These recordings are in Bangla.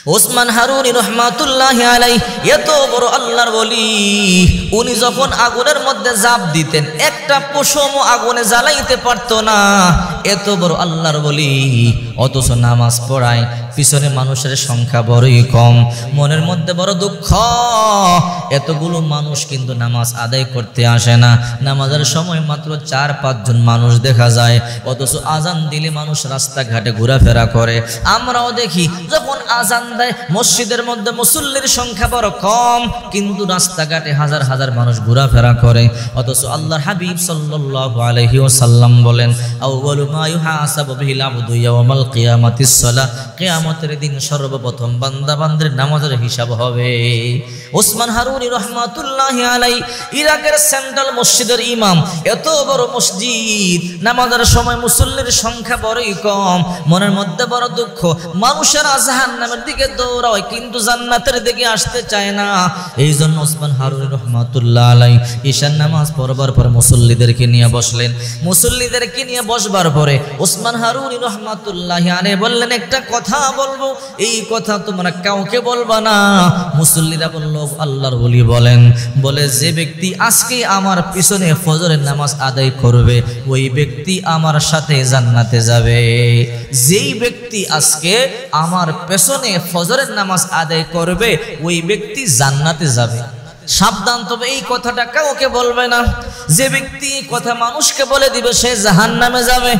ওসমান হারুনি রহমাতুল্লাহি আলাইহি এত বড় আল্লাহর ওলি, উনি যখন আগুনের মধ্যে ঝাঁপ দিতেন একটা পশমও আগুনে জ্বালাইতে পারতো না, এত বড় আল্লাহর ওলি। অথচ নামাজ পড়ায় পিছনে মানুষের সংখ্যা বড়ই কম, মনের মধ্যে বড় দুঃখ, এতগুলো মানুষ কিন্তু নামাজ আদায় করতে আসে না। নামাজের সময় মাত্র 4-5 জন মানুষ দেখা যায়, অথচ আজান দিলে মানুষ রাস্তাঘাটে ঘোরাফেরা করে। আমরাও দেখি যখন আজান দেয় মসজিদের মধ্যে মুসল্লির সংখ্যা বড় কম, কিন্তু রাস্তাঘাটে হাজার হাজার মানুষ ঘোরাফেরা করে। অথচ আল্লাহর হাবিব সাল্লাল্লাহু আলাইহি ওয়াসাল্লাম বলেন, আউয়ালু মা ইউহাসাবু বিহিল আবদু ইয়াওমাল কিয়ামাতিস সালাহ, কিয়ামতের দিন সর্বপ্রথম বান্দা বান্দির নামাজের হিসাব হবে। ওসমান হারুনি রহমাতুল্লাহি আলাইহি ইরাকের সেন্ট্রাল মসজিদের ইমাম, এত বড় মসজিদ, নামাজের সময় মুসল্লির সংখ্যা বড়ই কম, মনের মধ্যে বড় দুঃখ, মানুষের জাহান্নামের দিকে দৌড়ায় কিন্তু জান্নাতের দিকে আসতে চায় না। এই জন্য ওসমান হারুনি রহমাতুল্লাহ আলাইহি ঈশার নামাজ পড়বার পর মুসল্লিদেরকে নিয়ে বসলেন। মুসল্লিদেরকে নিয়ে বসবার পরে ওসমান হারুনি রহমাতুল্লাহি আলাইহি বললেন, একটা কথা বলবো, এই কথা তোমরা কাউকে বলবা না। মুসল্লিরা বলল, আল্লাহর ওলি বলেন। বলে, যে ব্যক্তি আজকে আমার পিছনে ফজরের নামাজ আদায় করবে ওই ব্যক্তি আমার সাথে জান্নাতে যাবে। যেই ব্যক্তি আজকে আমার পেছনে ফজরের নামাজ আদায় করবে ওই ব্যক্তি জান্নাতে যাবে। সাবধান, তবে এই কথাটা কাউকে বলবে না। যে ব্যক্তি কথা মানুষকে বলে দিবে সে জাহান্নামে যাবে।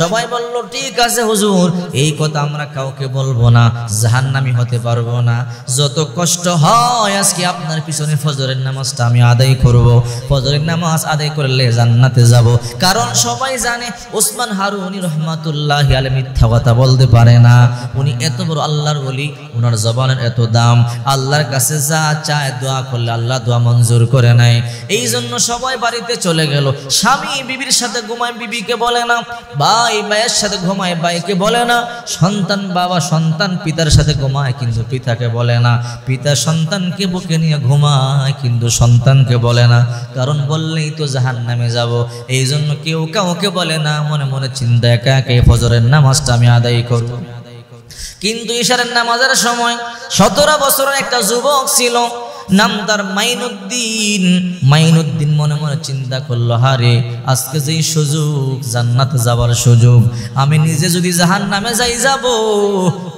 সবাই বলল, ঠিক আছে হুজুর, এই কথা আমরা কাউকে বলবো না, জাহান্নামী হতে পারবো না। যত কষ্ট হয় আজকে আপনার পিছনে ফজরের নামাজটা আমি আদায় করব, ফজরের নামাজ আদায় করলে জান্নাতে যাব। কারণ সবাই জানে ওসমান হারুনি রহমাতুল্লাহি আলাইহি মিথ্যা কথা বলতে পারে না। উনি এত বড় আল্লাহর ওলি, ওনার জবানের এত দাম, আল্লাহর কাছে যা চায় দোয়া করলে আল্লাহ দোয়া মঞ্জুর করে নেয়। এই জন্য সবাই বাড়িতে চলে গেল। স্বামী বিবির সাথে ঘুমায়, বিবিকে বলে না। ভাই ভাইয়ের সাথে ঘুমায়, ভাইকে বলে না। সন্তান বাবা সন্তান পিতার সাথে ঘুমায়, কিন্তু পিতাকে বলে না। পিতা সন্তানকে বুকে নিয়ে ঘুমায়, কিন্তু সন্তানকে বলে না। কারণ বললেই তো জাহান্নামে যাব। এই জন্য কেউ কাউকে বলে না, মনে মনে চিন্তা, একা একা ফজরের নামাজটা আমি আদায় করব। কিন্তু ইশারের নামাজের সময় 17 বছরের একটা যুবক ছিল, নাম তার মাইনুদ্দিন। মাইনুদ্দিন মনে মনে চিন্তা করলো, হারে আজকে যেই সুযোগ, জান্নাতে যাবার সুযোগ, আমি নিজে যদি জাহান্নামে যাই যাব,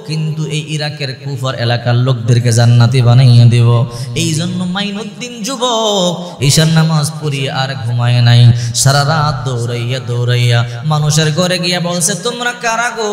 কিন্তু এই ইরাকের কুফার এলাকার লোকদেরকে জান্নাতি বানাইয়ে দেব। এই জন্য মাইনুদ্দিন যুবক ঈশার নামাজ পড়িয়ে আর ঘুমায় নাই। সারা রাত দৌড়াইয়া দৌড়াইয়া মানুষের ঘরে গিয়া বলছে, তোমরা কারা গো,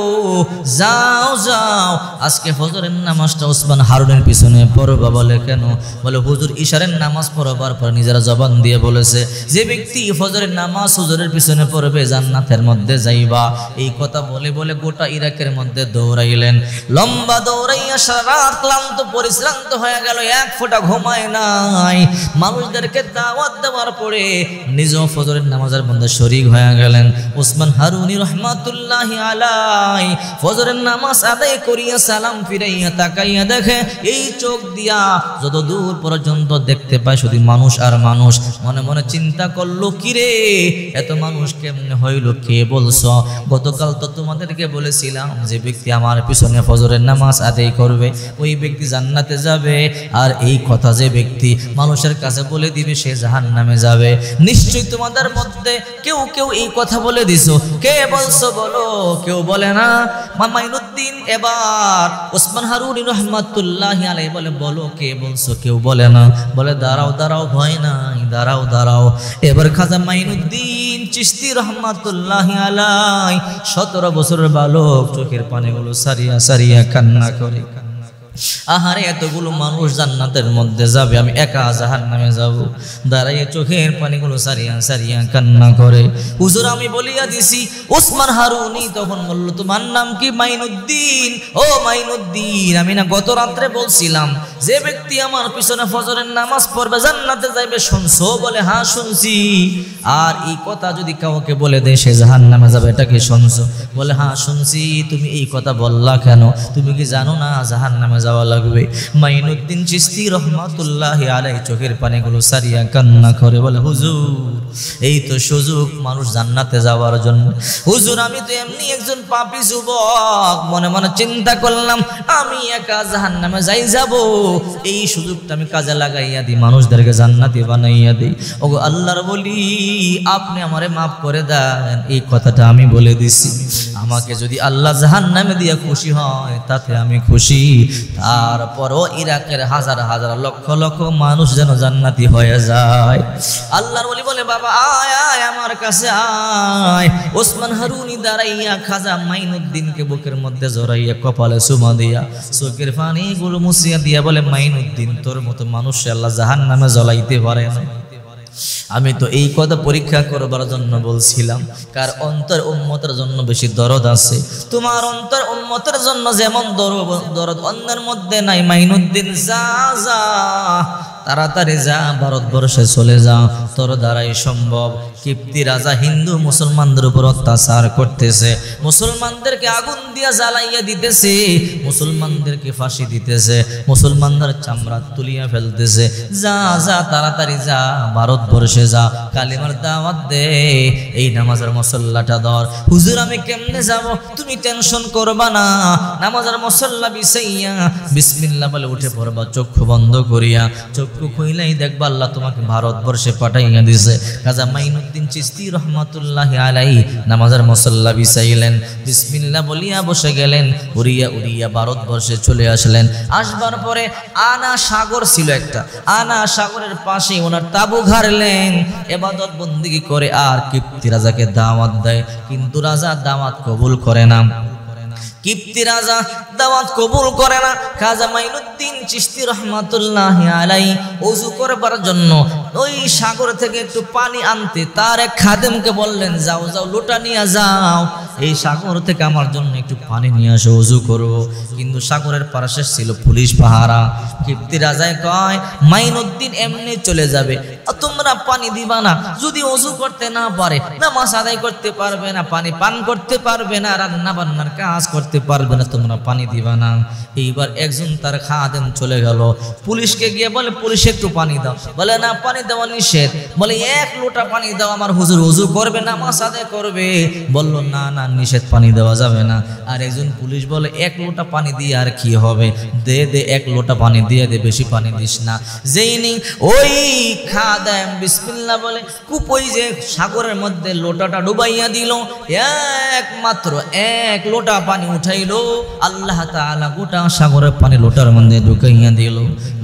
যাও যাও, আজকে ফজরের নামাজটা ওসমান হারুনের পিছনে পড়বা। বলে, কেন? বলে, হুজুর ঈশারের নামাজ পড়বার পর নিজেরা জবান দিয়ে বলেছে, যে ব্যক্তি ফজরের নামাজ হুজুরের পিছনে পড়বে জান্নাতের মধ্যে যাইবা। এই কথা বলে বলে গোটা ইরাকের মধ্যে দৌড়াইলেন। লম্বা দৌড়াইয়া সারা রাত ক্লান্ত পরিশ্রান্ত হয়ে গেল, এক ফোঁটা ঘুমায় নাই। মানুষদেরকে দাওয়াত দেওয়ার পরে নিজেও ফজরের নামাজের মধ্যে শরীক হয়ে গেলেন। ওসমান হারুনি রহমাতুল্লাহি আলাইহি ফজরের নামাজ আদায় করিয়া সালাম ফিরাইয়া তাকাইয়া দেখে, এই চোখ দিয়া যত দূর পর্যন্ত দেখতে পায় শুধু মানুষ আর মানুষ। মনে মনে চিন্তা করলো, কিরে এত মানুষ কেমনে হইল? কে বলছ? গতকাল তো তোমাদেরকে বলেছিলাম যে ব্যক্তি আমার পিছনে ফজরের নামাজ আদায় করবে ওই ব্যক্তি জান্নাতে যাবে, আর এই কথা যে ব্যক্তি মানুষের কাছে বলে দিবে সে জাহান্নামে যাবে। নিশ্চয়ই তোমাদের মধ্যে কেউ কেউ এই কথা বলে দিছো। কে বলছো বলো? কেউ বলে না। মাইনুদ্দিন এবার ওসমান হারুনি রহমাতুল্লাহি আলাইহি বলে, বলো কে বলছো? কেউ বলে না। বলে, দাঁড়াও দাঁড়াও, ভয় নাই, দাঁড়াও দাঁড়াও। এবার খাজা মাইনুদ্দিন চিশতি রহমাতুল্লাহি আলাইহি 17 বছরের বালক চোখের পানিগুলো সারিয়া সারিয়া কান্না করে। আহারে এতগুলো মানুষ জান্নাতের মধ্যে যাবে, আমি একা জাহান্নামে যাব। দাঁড়াইয়ে চোখের পানিগুলো সারিয়া সারিয়া কান্না করে। হুজুর আমি বলিয়া দিছি। ওসমান হারুনি তখন বলল, তোমার নাম কি? মাইনুদ্দিন। ও মাইনুদ্দিন, আমি না গত রাত্রে বলছিলাম যে ব্যক্তি আমার পিছনে ফজরের নামাজ পড়বে জান্নাতে যাইবে, শুনছো? বলে হ্যাঁ শুনছি। আর এই কথা যদি কাউকে বলে দেয় সে জাহান্নামে যাবে, এটা কি শুনছো? বলে হ্যাঁ শুনছি। তুমি এই কথা বললা কেন? তুমি কি জানো না জাহান্নামে যাওয়া লাগবে? মাইনুদ্দিন চিশতি রহমাতুল্লাহি আলাইহি চোখের পানিগুলো সারিয়া কান্না করে বলে, হুজুর এই তো সুযোগ মানুষ জান্নাতে যাওয়ার জন্য। হুজুর আমি তো এমনি একজন পাপী যুবক, মনে মনে চিন্তা করলাম আমি একা জাহান্নামে যাব, এই সুযোগটা আমি কাজে লাগাইয়া দিই, মানুষদেরকে জান্নাতি বানাইয়া দিই। ওগো আল্লাহর বলি আপনি আমারে মাফ করে দেন, এই কথাটা আমি বলে দিছি। আমাকে যদি আল্লাহ জাহান্নামে দিয়া খুশি হয় তাতে আমি খুশি, তারপরও ইরাকের হাজার হাজার লক্ষ লক্ষ মানুষ যেন জান্নাতি হয়ে যায়। আল্লাহর ওলি বলে বাবা আয় আয় আমার কাছে আয়। ওসমান হারুনি দাঁড়াইয়া খাজা মাইনুদ্দিনকে বুকের মধ্যে জড়াইয়া কপালে চুমা দিয়া চোখের পানিগুলো মুছিয়া দিয়া বলে, মাইনুদ্দিন তোর মতো মানুষ আল্লাহ জাহান্নামে জ্বলাইতে পারে না। আমি তো এই কথা পরীক্ষা করবার জন্য বলছিলাম, কার অন্তর উম্মতের জন্য বেশি দরদ আছে। তোমার অন্তর উম্মতের জন্য যেমন দরদ অন্যের মধ্যে নাই। মাইনুদ্দিন যা যা তাড়াতাড়ি যা, ভারতবর্ষে চলে যা, তোর দ্বারাই সম্ভব। কিপ্তি রাজা হিন্দু মুসলমানদের উপর অত্যাচার করতেছে, মুসলমানদেরকে আগুন দিয়া জ্বালাইয়া দিতেছে, মুসলমানদেরকে ফাঁসি দিতেছে, মুসলমানদের চামড়া তুলিয়া ফেলতেছে। যা যা তাড়াতাড়ি যা, ভারতবর্ষে যা, কালিমার দাওয়াত দে, এই নামাজের মসল্লাটা ধর। হুজুর আমি কেমনে যাব? তুমি টেনশন করবা না, নামাজের মসল্লা বিছাইয়া বিসমিল্লাহ বলে উঠে পড়বা, চক্ষু বন্ধ করিয়া। চক্ষু খুইলাই দেখবা আল্লাহ তোমাকে ভারতবর্ষে পাঠাইয়া দিছে। খাজা মাইনুদ্দিন চিশতি রহমাতুল্লাহি আলাইহি নামাজের মুসাল্লা বিছাইলেন, বিসমিল্লাহ বলিয়া বসে গেলেন, উড়িয়া উড়িয়া ভারতবর্ষে চলে আসলেন। আসবার পরে আনা সাগর ছিল একটা, আনা সাগরের পাশে ওনার তাবু ঘাড়লেন, ইবাদত বন্দেগী করে আর কিপ্তি রাজাকে দাওয়াত দেয়। কিন্তু রাজা দাওয়াত কবুল করে না, কিপ্তি রাজা দাওয়াত কবুল করে না। খাজা মাইনুদ্দিন চিশতি রহমাতুল্লাহি আলাইহি ওযু করবার জন্য ওই সাগর থেকে একটু পানি আনতে তার এক খাদেমকে বললেন, যাও যাও লোটা নিয়ে যাও, এই সাগর থেকে আমার জন্য একটু পানি নিয়ে আসো, ওযু করব। কিন্তু সাগরের পাশে ছিল পুলিশ পাহারা। কিপ্তি রাজায় কয়, মাইনুদ্দিন এমনি চলে যাবে, তোমরা পানি দিবা না। যদি ওযু করতে না পারে, নামাজ আদায় করতে পারবে না, পানি পান করতে পারবে না, রান্না বান্নার কাজ করতে পারবে না, তোমরা পানি দিবা না। এইবার একজন তার খাদেম চলে গেল, পুলিশকে গিয়ে বলে, পুলিশ একটু পানি দাও। বলে না, পানি দেওয়া নিষেধ। বলে এক লোটা পানি দাও, আমার হুজুর ওযু করবে, নামাজ আদায় করবে। বলল না না নিষেধ, পানি দেওয়া যাবে না। আর একজন পুলিশ বলে, এক লোটা পানি দিয়ে আর কি হবে, দে দে এক লোটা পানি দিয়ে দে, বেশি পানি দিস না। যেই নি ওই খাদেম বিসমিল্লাহ বলে কুপই যে সাগরের মধ্যে লোটাটা ডুবাইয়া দিল, একমাত্র এক লোটা পানি উঠাইলো, আল্লাহ তাআলা গোটা সাগরের পানি লোটার মধ্যে ঢুকাইয়া দিল।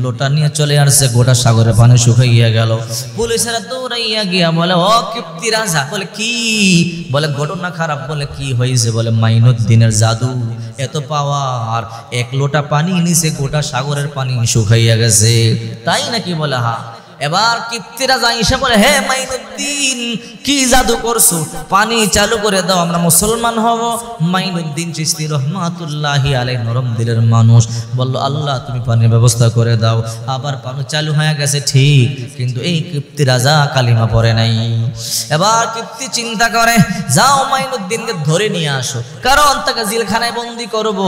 লোটা নিয়ে চলে আসছে, গোটা সাগরের পানি শুকাইয়া গেল। পুলিশেরা দৌড়াইয়া গিয়া বলে, ও কিপ্তি রাজা। বলে কি? বলে ঘটনা খারাপ। বলে কি হয়েছে? বলে মাইনুদ্দিনের জাদু এত পাওয়ার, এক লোটা পানি নিচে গোটা সাগরের পানি শুকাইয়া গেছে। তাই নাকি? বলে হ্যাঁ। এবার কিপ্তিরা যায় এসে বলে, হে মাইনুদ্দিন কি জাদু করছো, পানি চালু করে দাও, আমরা মুসলমান হব। মাইনুদ্দিন চিশতি রহমাতুল্লাহি আলাইহি নরম দিলের মানুষ, বলল আল্লাহ তুমি পানির ব্যবস্থা করে দাও। আবার পানি চালু হয়ে গেছে ঠিক, কিন্তু এই কিপ্তি রাজা কালিমা পড়ে নাই। এবার কিপ্তি চিন্তা করে, যাও মাইনুদ্দিনকে ধরে নিয়ে আসো, কারণ তাকে জেলখানায় বন্দি করব।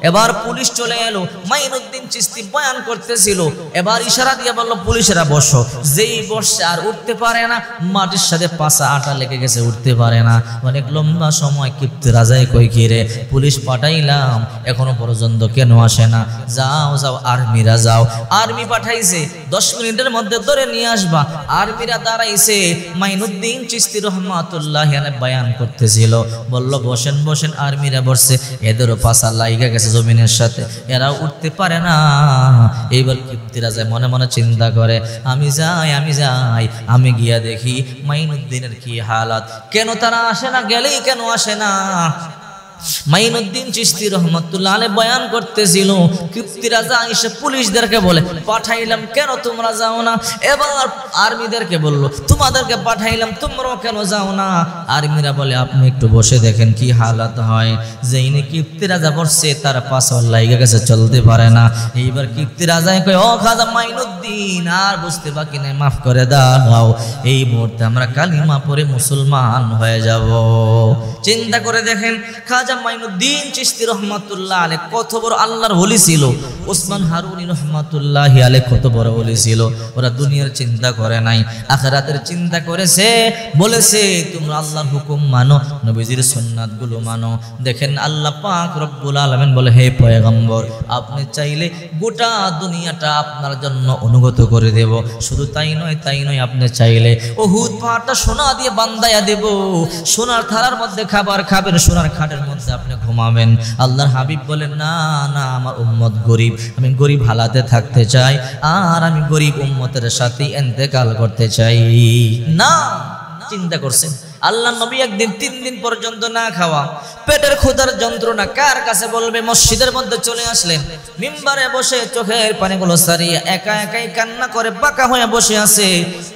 এবার পুলিশ চলে এলো, মাইনুদ্দিন চিশতি বয়ান করতেছিল। এবার ইশারা দিয়ে বলল, পুলিশেরা বসো। যেই বসে আর উঠতে পারে না, মাটির সাথে পাছা আটা লেগে গেছে, উঠতে পারে না। অনেক লম্বা সময় কিপ্তি রাজায় কই কি রে, পুলিশ পাঠাইলাম এখনো পর্যন্ত কেন আসে না? যাও যাও আর্মিরা যাও। আর্মি পাঠাইছে, 10 মিনিটের মধ্যে ধরে নিয়ে আসবা। আর্মিরা দাঁড়াইছে, মাইনুদ্দিন চিশতি রহমাতুল্লাহি আলাইহি বয়ান করতেছিল। বলল বসেন বসেন। আর্মিরা বসছে, এদেরও পাছা লাইগা গেছে জমিনের সাথে, এরাও উঠতে পারে না। এইবার কিপ্তি রাজায় মনে মনে চিন্তা করে, আমি যাই আমি গিয়া দেখি মাইনুদ্দিনের কি হালাত, কেন তারা আসে না, গেলেই কেন আসে না। মাইনুদ্দিন চিশতি রহমাতুল্লাহ আলাইহি বয়ান করতেছিল, কিপ্তি রাজা এসে পুলিশদেরকে বলে পাঠাইলাম কেন তোমরা যাও না, এবার আর্মিদেরকে বললো তোমাদেরকে পাঠাইলাম তোমরাও কেন যাও না। আর্মিরা বলে আপনি একটু বসে দেখেন কি হালাত হয়। যেইনি কিপ্তি রাজা বসছে তার পাশে লাইগা গেছে, চলতে পারে না। এইবার কিপ্তি রাজায় কয় ও খাজা মাইনুদ্দিন আর বুঝতে বাকি নেই, মাফ করে দাও, এই মুহূর্তে আমরা কালিমা পড়ে মুসলমান হয়ে যাব। চিন্তা করে দেখেন খাজা মাইনুদ্দিন চিশতি রহমাতুল্লাহ আলাইহি কত বড় আল্লাহর ওলি ছিল, ওসমান হারুনি রহমাতুল্লাহ আলাইহি কত বড় ওলি ছিল। ওরা দুনিয়ার চিন্তা করে নাই, আখিরাতের চিন্তা করেছে। বলেছে তোমরা আল্লাহর হুকুম মানো, নবীজির সুন্নাত গুলো মানো। দেখেন আল্লাহ পাক রব্বুল আলামিন বলে হে পয়গম্বর আপনি চাইলে গোটা দুনিয়াটা আপনার জন্য অনুগত করে দেব। শুধু তাই নয় আপনি চাইলে উহুদ পাহাড়টা সোনা দিয়ে বান্দায়া দেব, সোনার থালার মধ্যে খাবার খাবেন, সোনার খাটের মধ্যে আপনি ঘুমাবেন। আল্লাহর হাবিব বলেন না না আমার উম্মত গরিব, আমি গরিব হালাতে থাকতে চাই, আর আমি গরিব উম্মতের সাথে ইন্তেকাল করতে চাই না। চিন্তা করছেন আল্লাহ নবী একদিন 3 দিন পর্যন্ত না খাওয়া, পেটের ক্ষুধার যন্ত্রণা কার কাছে বলবে, মসজিদের মধ্যে চলে আসলেন, মিম্বারে বসে চোখের পানিগুলো সারিয়ে একা একাই কান্না করে বাঁকা হয়ে বসে আছে।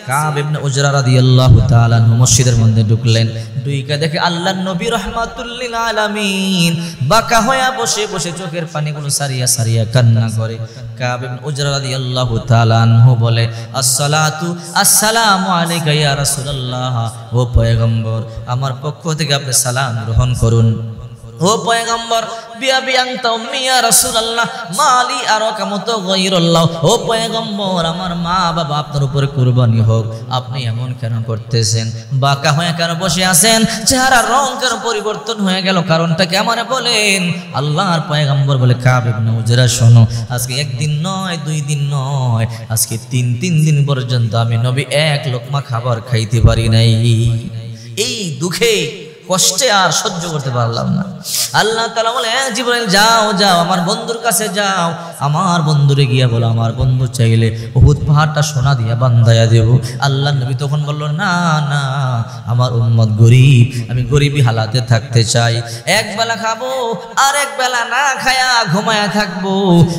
কাব ইবনে উজরা রাদিয়াল্লাহু তাআলা মসজিদের মধ্যে ঢুকলেন, ঢুকে দেখে আল্লাহর নবী রাহমাতুল লিল আলামিন বাঁকা হয়ে বসে বসে চোখের পানিগুলো সারিয়া সারিয়া কান্না করে। কাব ইবনে উজরা রাদিয়াল্লাহু তাআলা আনহু বলে আসসালাতু আসসালামু আলাইকা ইয়া রাসূলুল্লাহ, ও পয়গম্বর আমার পক্ষ থেকে আপনি সালাম গ্রহণ করুন। ও পয়গম্বর বিয়াবি আনতা উম্মি ইয়া রাসূলুল্লাহ মালি আরাকা মুতা গায়রুল্লাহ, ও পয়গম্বর আমার মা বাবা আপনার উপরে কুরবানি হোক, আপনি এমন কেন করতেছেন, বাঁকা হয়ে কেন বসে আছেন, চেহারার রং কেন পরিবর্তন হয়ে গেল, কারণটা কি আমারে বলেন। আল্লাহর পয়গম্বর বলে কাব ইবনে উজরা শোনো, আজকে একদিন নয় 2 দিন নয়, আজকে 3 দিন পর্যন্ত আমি নবী এক লোকমা খাবার খাইতে পারি নাই। এই দুঃখে কষ্টে আর সহ্য করতে পারলাম না। আল্লাহ তাআলা বলে জিবরাইল যাও যাও আমার বন্ধুর কাছে যাও, আমার বন্ধুরে গিয়া বলো আমার বন্ধু চাইলে উহুদ পাহাড়টা সোনা দিয়া বান্দায়া দেব। আল্লাহ নবী তখন বলল না না আমার উম্মত গরিব, আমি গরিবী হালাতে থাকতে চাই, এক বেলা খাবো আর এক বেলা না খায়া ঘুমায়া থাকবো।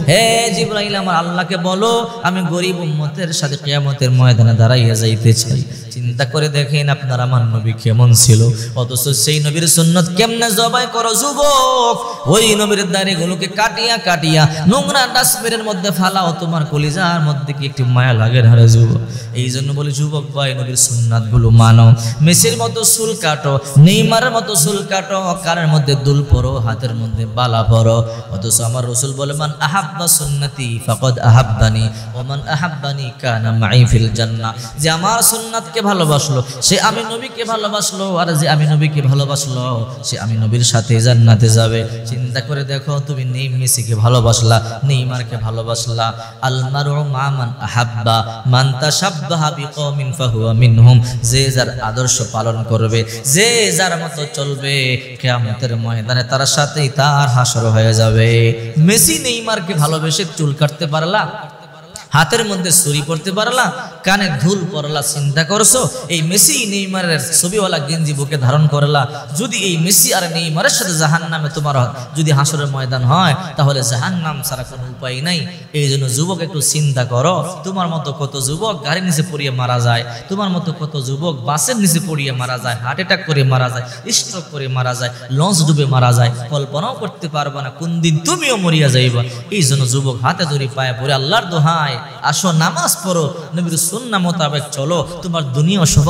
হে জিবরাইল আমার আল্লাহকে বলো আমি গরিব উম্মতের সাথে কিয়ামতের ময়দানে দাঁড়াইয়া যাইতে চাই। চিন্তা করে দেখেন আপনার আমার নবী কেমন ছিল, অথচ সেই নবীর সুন্নত কেমনে জবাই করো যুবক, ওই নবীর দাড়িগুলোকে কাটিয়া কাটিয়া নোংরা ডাস্টবিনের মধ্যে ফালাও, তোমার কলিজার মধ্যে কি একটু মায়া লাগে না রে যুবক। এই জন্য বলি যুবক ভাই নবীর সুন্নাত গুলো মানো, মেসির মতো চুল কাটো, নেইমারের মতো চুল কাটো, কানের মধ্যে দুল পরো, হাতের মধ্যে বালা পরো, অথচ আমার রাসূল বলে মান আহাব্বা সুন্নতি ফাকাদ আহাব্বানি ওয়া মান আহাব্বানি কানা মাই ফিল জান্নাহ, যে আমার সুন্নাতকে ভালোবাসলো সে আমি নবীকে ভালোবাসলো, আর যে আমি নবীকে ভালোবাসলো সে আমি নবীর সাথে জান্নাতে যাবে। চিন্তা করে দেখো তুমি মেসিকে ভালোবাসলা, নেইমারকে ভালোবাসলা, আল মারউ মা মান আহাব্বা মান তাশাব্বাহা বিকওমিন ফাহুয়া মিনহুম, যে যার আদর্শ পালন করবে, যে যার মতো চলবে, কিয়ামতের ময়দানে তার সাথেই তার হাসর হয়ে যাবে। মেসি নেইমারকে ভালোবেসে চুল কাটতে পারলা, হাতের মধ্যে ছুরি পড়তে পারলা, কানে ধুল পড়লা, চিন্তা করছো এই মেসি নেইমারের ছবিওয়ালা গেঞ্জি বুকে ধারণ করলা, যদি এই মেসি আর নেইমারের সাথে জাহান্নামে তোমার যদি হাসরের ময়দান হয় তাহলে জাহান্নাম ছাড়া কোনো উপায় নাই। এই জন্য যুবক একটু চিন্তা করো, তোমার মতো কত যুবক গাড়ির নিচে পড়িয়ে মারা যায়, তোমার মতো কত যুবক বাসের নিচে পড়িয়ে মারা যায়, হার্ট অ্যাটাক করে মারা যায়, স্ট্রোক করে মারা যায়, লঞ্চ ডুবে মারা যায়, কল্পনাও করতে পারবা না কোন দিন তুমিও মরিয়া যাইবা। এই জন্য যুবক হাতে ধরে পায়ে পড়ে আল্লাহর দোহাই আসো নামাজ পড়ো, নবীর সুন্নাহ মোতাবেক চলো, তোমার দুনিয়া সফল